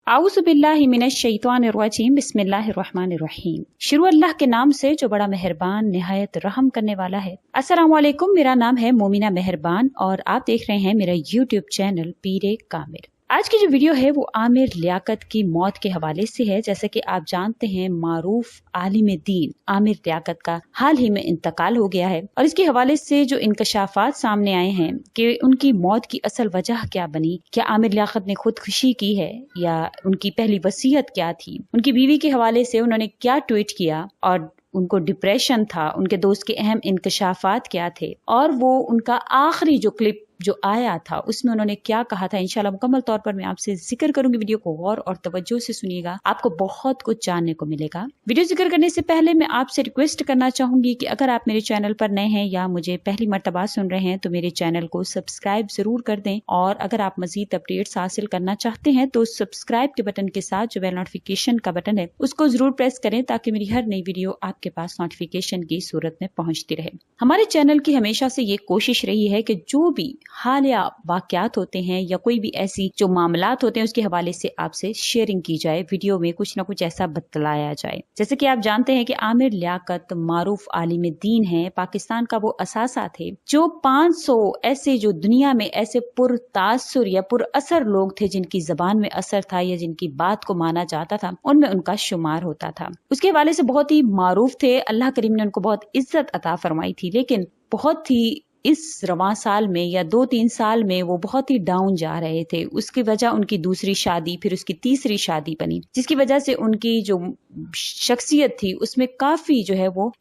आऊज़ु बिल्लाहि मिनश शैतानिर रजीम बिस्मिल्लाहिर रहमानिर रहीम। शुरू अल्लाह के नाम से जो बड़ा मेहरबान निहायत रहम करने वाला है। अस्सलाम वालेकुम, मेरा नाम है मोमिना मेहरबान और आप देख रहे हैं मेरा यूट्यूब चैनल पीरे कामिल। आज की जो वीडियो है वो आमिर लियाकत की मौत के हवाले से है। जैसे कि आप जानते हैं मारूफ आलिम दीन आमिर लियाकत का हाल ही में इंतकाल हो गया है और इसके हवाले से जो इंकशाफात सामने आए हैं कि उनकी मौत की असल वजह क्या बनी, क्या आमिर लियाकत ने खुदकुशी की है या उनकी पहली वसीयत क्या थी, उनकी बीवी के हवाले से उन्होंने क्या ट्वीट किया और उनको डिप्रेशन था, उनके दोस्त के अहम इंकशाफात क्या थे और वो उनका आखिरी जो क्लिप जो आया था उसमें उन्होंने क्या कहा था। इंशाल्लाह मुकम्मल तौर पर मैं आपसे जिक्र करूंगी। वीडियो को गौर और तवज्जो से सुनिएगा, आपको बहुत कुछ जानने को मिलेगा। वीडियो जिक्र करने से पहले मैं आपसे रिक्वेस्ट करना चाहूंगी कि अगर आप मेरे चैनल पर नए हैं या मुझे पहली मर्तबा सुन रहे हैं तो मेरे चैनल को सब्सक्राइब जरूर कर दें और अगर आप मजीद अपडेट्स हासिल करना चाहते हैं तो सब्सक्राइब के बटन के साथ जो बेल नोटिफिकेशन का बटन है उसको जरूर प्रेस करें ताकि मेरी हर नई वीडियो आपके पास नोटिफिकेशन की सूरत में पहुंचती रहे। हमारे चैनल की हमेशा से ये कोशिश रही है कि जो भी हालिया वाकयात होते हैं या कोई भी ऐसी जो मामलात होते हैं उसके हवाले से आपसे शेयरिंग की जाए, वीडियो में कुछ ना कुछ ऐसा बतलाया जाए। जैसे कि आप जानते हैं कि आमिर लियाकत मारूफ आलिम दीन है, पाकिस्तान का वो असासा थे जो 500 ऐसे जो दुनिया में ऐसे पुरतासुर या पुरअसर लोग थे जिनकी जबान में असर था या जिनकी बात को माना जाता था, उनमें उनका शुमार होता था। उसके हवाले से बहुत ही मारूफ थे, अल्लाह करीम ने उनको बहुत इज्जत अता फरमाई थी, लेकिन बहुत ही इस रवां साल में या 2-3 साल में वो बहुत ही डाउन जा रहे थे। उसकी वजह उनकी दूसरी शादी फिर उसकी तीसरी शादी बनी, जिसकी वजह से उनकी जो शख्सियत थी उसमें काफी जो है वो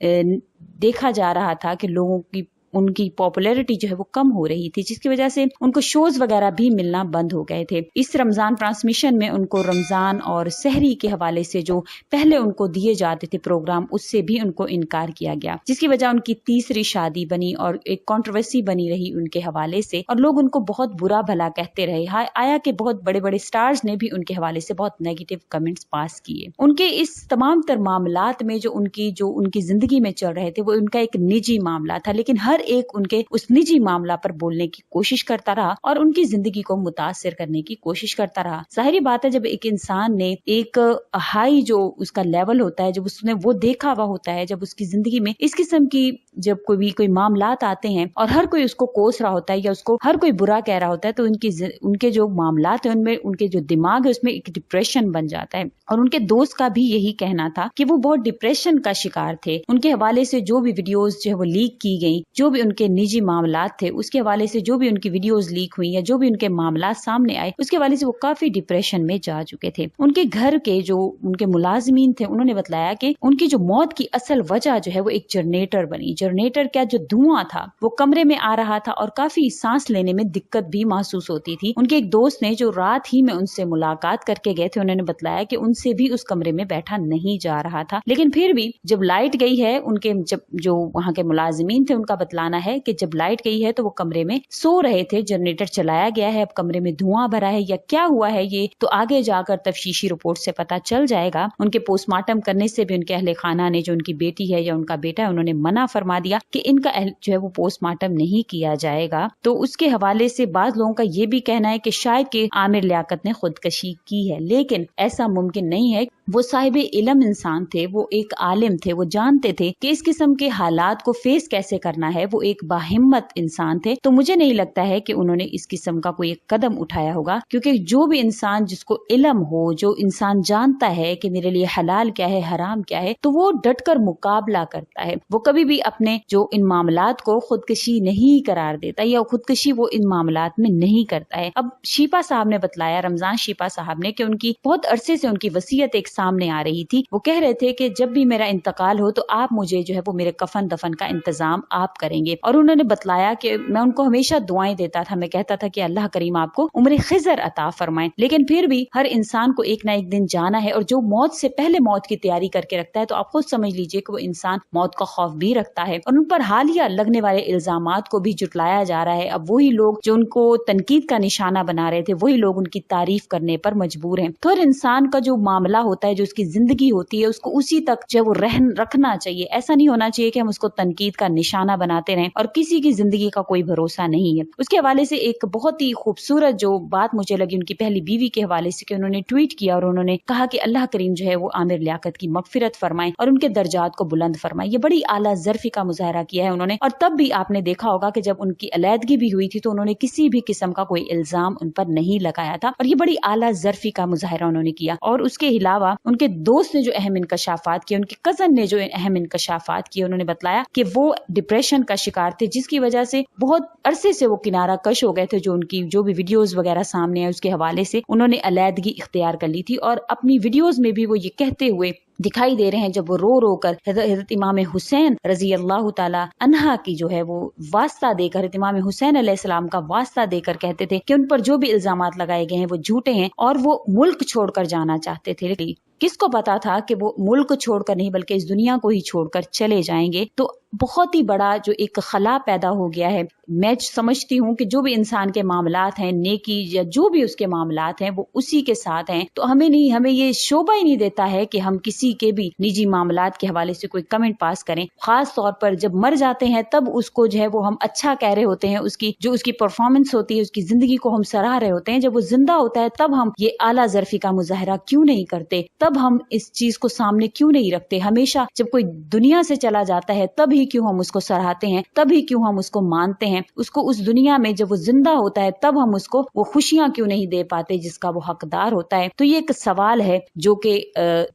देखा जा रहा था कि लोगों की उनकी पॉपुलैरिटी जो है वो कम हो रही थी, जिसकी वजह से उनको शोज वगैरह भी मिलना बंद हो गए थे। इस रमजान ट्रांसमिशन में उनको रमजान और सहरी के हवाले से जो पहले उनको दिए जाते थे प्रोग्राम उससे भी उनको इनकार किया गया, जिसकी वजह उनकी तीसरी शादी बनी और एक कंट्रोवर्सी बनी रही उनके हवाले से और लोग उनको बहुत बुरा भला कहते रहे। आया कि बहुत बड़े बड़े स्टार्स ने भी उनके हवाले से बहुत नेगेटिव कमेंट्स पास किए। उनके इस तमाम तर मामलात में जो उनकी जिंदगी में चल रहे थे वो उनका एक निजी मामला था, लेकिन हर एक उनके उस निजी मामला पर बोलने की कोशिश करता रहा और उनकी जिंदगी को मुतासिर करने की कोशिश करता रहा। जाहिर बात है जब एक इंसान ने एक हाई जो उसका लेवल होता है, जब उसने वो देखा हुआ होता है, जब उसकी जिंदगी में इस किस्म की जब कोई मामलात आते हैं और हर कोई उसको कोस रहा होता है या उसको हर कोई बुरा कह रहा होता है तो उनके जो मामलात है उनमें उनके जो दिमाग है उसमें एक डिप्रेशन बन जाता है। और उनके दोस्त का भी यही कहना था कि वो बहुत डिप्रेशन का शिकार थे। उनके हवाले से जो भी वीडियोस जो है वो लीक की गई, जो भी उनके निजी मामलात थे उसके हवाले से जो भी उनकी वीडियोस लीक हुई या जो भी उनके मामलात सामने आए उसके हवाले से वो काफी डिप्रेशन में जा चुके थे। उनके घर के जो उनके मुलाजिमीन थे उन्होंने बताया कि उनकी जो मौत की असल वजह जो है वो एक जनरेटर बनी। जनरेटर क्या, जो धुआं था वो कमरे में आ रहा था और काफी सांस लेने में दिक्कत भी महसूस होती थी। उनके एक दोस्त ने जो रात ही में उनसे मुलाकात करके गए थे उन्होंने बताया कि उनसे भी उस कमरे में बैठा नहीं जा रहा था, लेकिन फिर भी जब लाइट गई है, उनके जब जो वहाँ के मुलाजिमीन थे उनका बतलाना है कि जब लाइट गई है तो वो कमरे में सो रहे थे, जनरेटर चलाया गया है, अब कमरे में धुआं भरा है या क्या हुआ है ये तो आगे जाकर तफ्तीशी रिपोर्ट से पता चल जाएगा। उनके पोस्टमार्टम करने से भी उनके अहले खाना ने, जो उनकी बेटी है या उनका बेटा है, उन्होंने मना फरमा दिया कि इनका जो है वो पोस्टमार्टम नहीं किया जाएगा। तो उसके हवाले से बाद लोगों का ये भी कहना है कि शायद कि आमिर लियाकत ने खुदकशी की है, लेकिन ऐसा मुमकिन नहीं है। वो साहिब इल्म इंसान थे, वो एक आलिम थे, वो जानते थे कि इस किस्म के हालात को फेस कैसे करना है, वो एक बाहिम्मत इंसान थे। तो मुझे नहीं लगता है कि उन्होंने इस किस्म का कोई एक कदम उठाया होगा, क्योंकि जो भी इंसान जिसको इल्म हो, जो इंसान जानता है कि मेरे लिए हलाल क्या है हराम क्या है, तो वो डटकर मुकाबला करता है। वो कभी भी अपने जो इन मामलात को खुदकशी नहीं करार देता या खुदकशी वो इन मामलात में नहीं करता है। अब शीपा साहब ने बतलाया, रमजान शीपा साहब ने, कि उनकी बहुत अरसे से उनकी वसीयत एक सामने आ रही थी। वो कह रहे थे कि जब भी मेरा इंतकाल हो तो आप मुझे जो है वो मेरे कफन दफन का इंतजाम आप करेंगे। और उन्होंने बतलाया कि मैं उनको हमेशा दुआएं देता था, मैं कहता था कि अल्लाह करीम आपको उम्र खिजर अता फरमाए, लेकिन फिर भी हर इंसान को एक ना एक दिन जाना है और जो मौत से पहले मौत की तैयारी करके रखता है तो आप खुद समझ लीजिए कि वो इंसान मौत का खौफ भी रखता है। और उन पर हालिया लगने वाले इल्जामात को भी जुटलाया जा रहा है। अब वही लोग जो उनको तनकीद का निशाना बना रहे थे वही लोग उनकी तारीफ करने पर मजबूर हैं। तो हर इंसान का जो मामला होता है, जो उसकी जिंदगी होती है, उसको उसी तक जो वो रखना चाहिए। ऐसा नहीं होना चाहिए कि हम उसको तनकीद का निशाना बनाते आते रहे और किसी की जिंदगी का कोई भरोसा नहीं है। उसके हवाले से एक बहुत ही खूबसूरत जो बात मुझे लगी उनकी पहली बीवी के हवाले से कि उन्होंने ट्वीट किया और उन्होंने कहा कि अल्लाह करीम जो है वो आमिर लियाकत की मगफिरत फरमाए और उनके दर्जात को बुलंद फरमाए। ये बड़ी आला ज़र्फी का मुजाहरा किया है उन्होंने। और तब भी आपने देखा होगा कि जब उनकी अलैदगी भी हुई थी तो उन्होंने किसी भी किस्म का कोई इल्जाम उन पर नहीं लगाया था और ये बड़ी आला ज़र्फी का मुजाहरा उन्होंने किया। और उसके अलावा उनके दोस्त ने जो अहम इंकशाफात किए, उनके कजन ने जो अहम इंकशाफात किए, उन्होंने बताया कि वो डिप्रेशन का शिकार थे जिसकी वजह से बहुत अरसे से वो किनारा कश हो गए थे। जो उनकी जो भी वीडियोस वगैरह सामने है उसके हवाले से उन्होंने अलैदगी इख्तियार कर ली थी और अपनी वीडियोस में भी वो ये कहते हुए दिखाई दे रहे हैं जब वो रो रो कर हज़रत इमाम हुसैन रजी अल्लाह ताला अन्हा की जो है वो वास्ता देकर, हज़रत इमाम हुसैन अलैहिस्सलाम का वास्ता देकर कहते थे कि उन पर जो भी इल्जामात लगाए गए हैं वो झूठे हैं और वो मुल्क छोड़कर जाना चाहते थे। किसको पता था कि वो मुल्क छोड़कर नहीं बल्कि इस दुनिया को ही छोड़कर चले जाएंगे। तो बहुत ही बड़ा जो एक खला पैदा हो गया है। मैं समझती हूँ कि जो भी इंसान के मामलात हैं, नेकी या जो भी उसके मामलात हैं, वो उसी के साथ हैं। तो हमें ये शोभा ही नहीं देता है कि हम किसी के भी निजी मामलात के हवाले से कोई कमेंट पास करें। खास तौर पर जब मर जाते हैं तब उसको जो है वो हम अच्छा कह रहे होते हैं, उसकी परफॉर्मेंस होती है, उसकी जिंदगी को हम सराह रहे होते हैं। जब वो जिंदा होता है तब हम ये आला ज़र्फी का मुजाहरा क्यों नहीं करते, तब हम इस चीज को सामने क्यों नहीं रखते। हमेशा जब कोई दुनिया से चला जाता है तभी क्यों हम उसको सराहते हैं, तभी क्यों हम उसको मानते हैं। उसको उस दुनिया में जब वो जिंदा होता है तब हम उसको वो खुशियां क्यों नहीं दे पाते जिसका वो हकदार होता है। तो ये एक सवाल है जो कि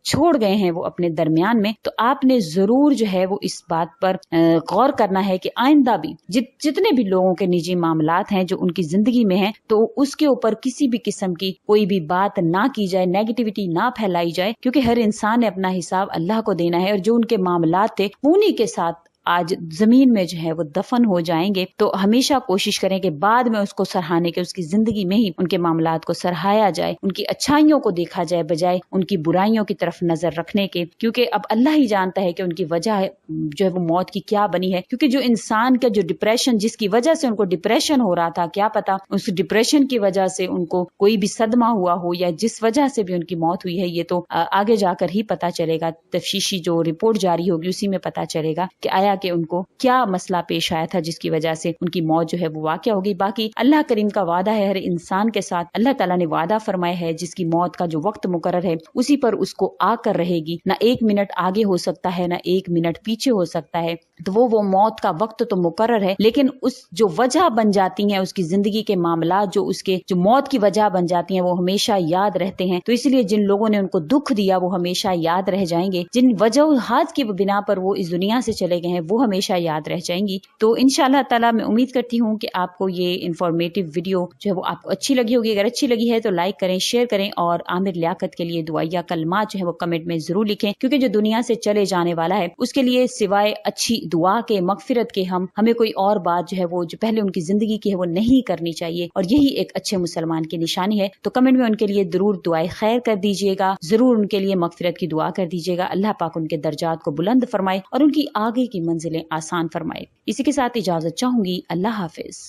छोड़ गए हैं वो अपने दरमियान में। तो आपने जरूर जो है वो इस बात पर गौर करना है कि आइंदा भी जितने भी लोगों के निजी मामलात हैं जो उनकी जिंदगी में हैं तो उसके ऊपर किसी भी किस्म की कोई भी बात ना की जाए, नेगेटिविटी ना फैलाई जाए, क्योंकि हर इंसान ने अपना हिसाब अल्लाह को देना है और जो उनके मामलात थे वो उन्हीं के साथ आज जमीन में जो है वो दफन हो जाएंगे। तो हमेशा कोशिश करें कि बाद में उसको सराहने के, उसकी जिंदगी में ही उनके मामलात को सराहाया जाए, उनकी अच्छाइयों को देखा जाए बजाय उनकी बुराइयों की तरफ नजर रखने के। क्योंकि अब अल्लाह ही जानता है कि उनकी वजह जो है वो मौत की क्या बनी है। क्योंकि जो इंसान का जो डिप्रेशन, जिसकी वजह से उनको डिप्रेशन हो रहा था, क्या पता उस डिप्रेशन की वजह से उनको कोई भी सदमा हुआ हो या जिस वजह से भी उनकी मौत हुई है, ये तो आगे जाकर ही पता चलेगा। तफ्तीशी जो रिपोर्ट जारी होगी उसी में पता चलेगा कि आया कि उनको क्या मसला पेश आया था जिसकी वजह से उनकी मौत जो है वो वाक़या होगी। बाकी अल्लाह करीम का वादा है हर इंसान के साथ। अल्लाह ताला ने वादा फरमाया है जिसकी मौत का जो वक्त मुकर्रर है उसी पर उसको आकर रहेगी। ना 1 मिनट आगे हो सकता है, ना 1 मिनट पीछे हो सकता है। तो वो मौत का वक्त तो मुकर्रर है, लेकिन उस जो वजह बन जाती है उसकी जिंदगी के मामला जो मौत की वजह बन जाती है वो हमेशा याद रहते हैं। तो इसलिए जिन लोगों ने उनको दुख दिया वो हमेशा याद रह जाएंगे। जिन वजह की बिना पर वो इस दुनिया से चले गए हैं वो हमेशा याद रह जाएंगी। तो इंशाअल्लाह ताला मैं उम्मीद करती हूँ कि आपको ये इन्फॉर्मेटिव वीडियो जो है वो आपको अच्छी लगी होगी। अगर अच्छी लगी है तो लाइक करें, शेयर करें और आमिर लियाकत के लिए दुआया कलमात जो है वो कमेंट में जरूर लिखें, क्योंकि जो दुनिया से चले जाने वाला है उसके लिए सिवाय अच्छी दुआ के, मगफिरत के हमें कोई और बात जो है वो जो पहले उनकी जिंदगी की है वो नहीं करनी चाहिए। और यही एक अच्छे मुसलमान की निशानी है। तो कमेंट में उनके लिए जरूर दुआए खैर कर दीजिएगा, जरूर उनके लिए मगफिरत की दुआ कर दीजिएगा। अल्लाह पाक उनके दर्जात को बुलंद फरमाए और उनकी आगे की मंजिलें आसान फरमाए। इसी के साथ इजाजत चाहूंगी। अल्लाह हाफिज।